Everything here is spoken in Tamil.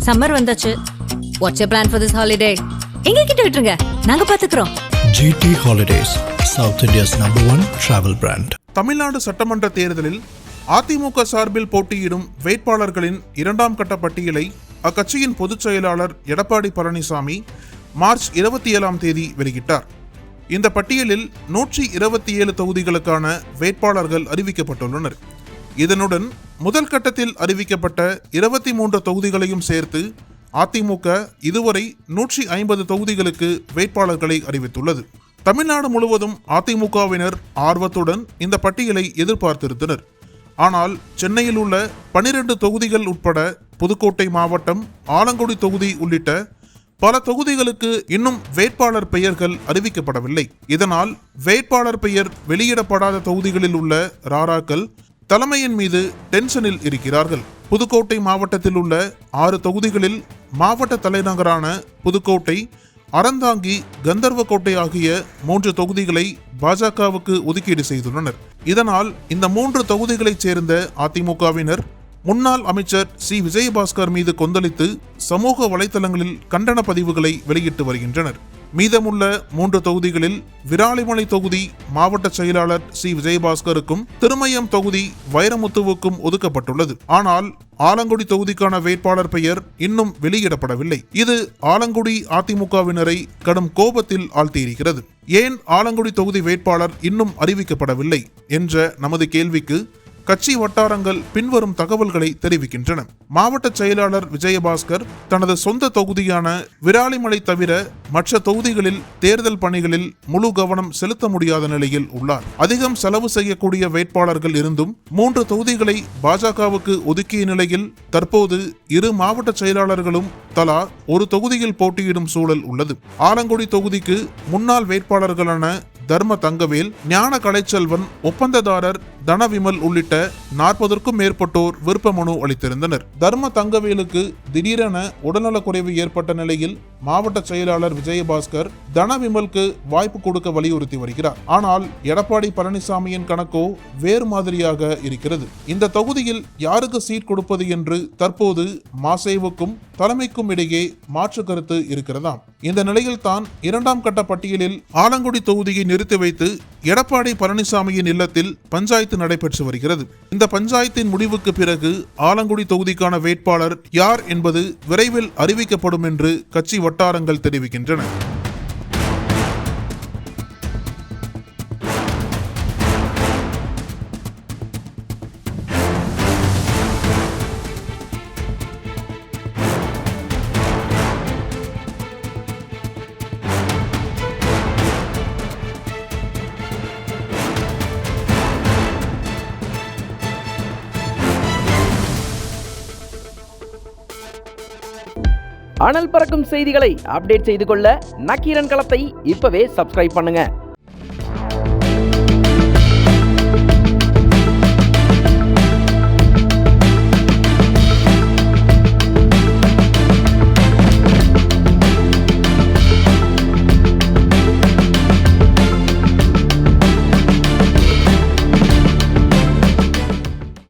சம்மர் வந்தாச்சு. What's your plan for this holiday? எங்க கிட்ட விட்டுருங்க, நாங்க பாத்துக்கிறோம். GT Holidays, South India's #1 travel brand. Tamil Nadu சட்டமன்ற தேர்தலில் அதிமுக சார்பில் போட்டியிடும் வேட்பாளர்களின் 2ஆம் கட்ட பட்டியலை அக்கட்சியின் பொதுச் செயலாளர் எடப்பாடி பழனிசாமி மார்ச் 27ஆம் தேதி வெளியிட்டார். இந்த பட்டியலில் 127 தொகுதிகளுக்கான வேட்பாளர்கள் அறிவிக்கப்பட்டுள்ளனர். இதனுடன் முதல் கட்டத்தில் அறிவிக்கப்பட்ட 23 தொகுதிகளையும் சேர்த்து அதிமுக இதுவரை 150 தொகுதிகளுக்கு வேட்பாளர்களை அறிவித்துள்ளது. தமிழ்நாடு முழுவதும் அதிமுகவினர் ஆர்வத்துடன் இந்த பட்டியலை எதிர்பார்த்திருந்தனர். ஆனால் சென்னையில் உள்ள 12 தொகுதிகள் உட்பட புதுக்கோட்டை மாவட்டம் ஆலங்குடி தொகுதி உள்ளிட்ட பல தொகுதிகளுக்கு இன்னும் வேட்பாளர் பெயர்கள் அறிவிக்கப்படவில்லை. இதனால் வேட்பாளர் பெயர் வெளியிடப்படாத தொகுதிகளில் உள்ள ராராக்கள் தலைமையின் மீது டென்ஷனில் இருக்கிறார்கள். புதுக்கோட்டை மாவட்டத்தில் உள்ள 6 தொகுதிகளில் மாவட்ட தலைநகரான புதுக்கோட்டை, அறந்தாங்கி, கந்தர்வக்கோட்டை ஆகிய 3 தொகுதிகளை பாஜகவுக்கு ஒதுக்கீடு செய்துள்ளனர். இதனால் இந்த 3 தொகுதிகளைச் சேர்ந்த அதிமுகவினர் முன்னாள் அமைச்சர் சி விஜயபாஸ்கர் மீது கொந்தளித்து சமூக வலைதளங்களில் கண்டன பதிவுகளை வெளியிட்டு வருகின்றனர். மீதமுள்ள 3 தொகுதிகளில் விராலிமலை தொகுதி மாவட்ட செயலாளர் சி விஜயபாஸ்கருக்கும், திருமயம் தொகுதி வைரமுத்துவுக்கும் ஒதுக்கப்பட்டுள்ளது. ஆனால் ஆலங்குடி தொகுதிக்கான வேட்பாளர் பெயர் இன்னும் வெளியிடப்படவில்லை. இது ஆலங்குடி அதிமுகவினரை கடும் கோபத்தில் ஆழ்த்தியிருக்கிறது. ஏன் ஆலங்குடி தொகுதி வேட்பாளர் இன்னும் அறிவிக்கப்படவில்லை என்ற நமது கேள்விக்கு கட்சி வட்டாரங்கள் பின்வரும் தகவல்களை தெரிவிக்கின்றன. மாவட்ட செயலாளர் விஜயபாஸ்கர் தனது சொந்த தொகுதியான விராலிமலை தவிர மற்ற தொகுதிகளில் தேர்தல் பணிகளில் முழு கவனம் செலுத்த முடியாத நிலையில் உள்ளார். அதிகம் செலவு செய்யக்கூடிய வேட்பாளர்கள் இருந்தும் 3 தொகுதிகளை பாஜகவுக்கு ஒதுக்கிய நிலையில் தற்போது 2 மாவட்ட செயலாளர்களும் தலா ஒரு தொகுதியில் போட்டியிடும் சூழல் உள்ளது. ஆலங்குடி தொகுதிக்கு முன்னாள் வேட்பாளர்களான தர்ம தங்கவேல், ஞான கலைச்செல்வன், ஒப்பந்ததாரர் தனவிமல் உள்ளிட்ட 40க்கும் மேற்பட்டோர் விருப்ப மனு அளித்திருந்தனர். தர்ம தங்கவேலுக்கு திடீரென உடல்நலக்குறைவு ஏற்பட்ட நிலையில் மாவட்ட செயலாளர் விஜயபாஸ்கர் தனவிமலுக்கு வாய்ப்பு கொடுக்க வலியுறுத்தி வருகிறார். ஆனால் எடப்பாடி பழனிசாமியின் கணக்கோ வேறு மாதிரியாக இருக்கிறது. இந்த தொகுதியில் யாருக்கு சீட் கொடுப்பது என்று தற்போது மாசேவுக்கும் தலைமைக்கும் இடையே மாற்று கருத்து இருக்கிறதாம். இந்த நிலையில் தான் 2ஆம் கட்ட பட்டியலில் ஆலங்குடி தொகுதியை நிறுத்தி வைத்து எடப்பாடி பழனிசாமியின் இல்லத்தில் பஞ்சாயத்து நடைபெற்று வருகிறது. இந்த பஞ்சாயத்தின் முடிவுக்கு பிறகு ஆலங்குடி தொகுதிக்கான வேட்பாளர் யார் என்பது விரைவில் அறிவிக்கப்படும் என்று கட்சி வட்டாரங்கள் தெரிவிக்கின்றன. அனல் பறக்கும் செய்திகளை அப்டேட் செய்து கொள்ள நக்கீரன் களத்தை இப்பவே சப்ஸ்கிரைப் பண்ணுங்க.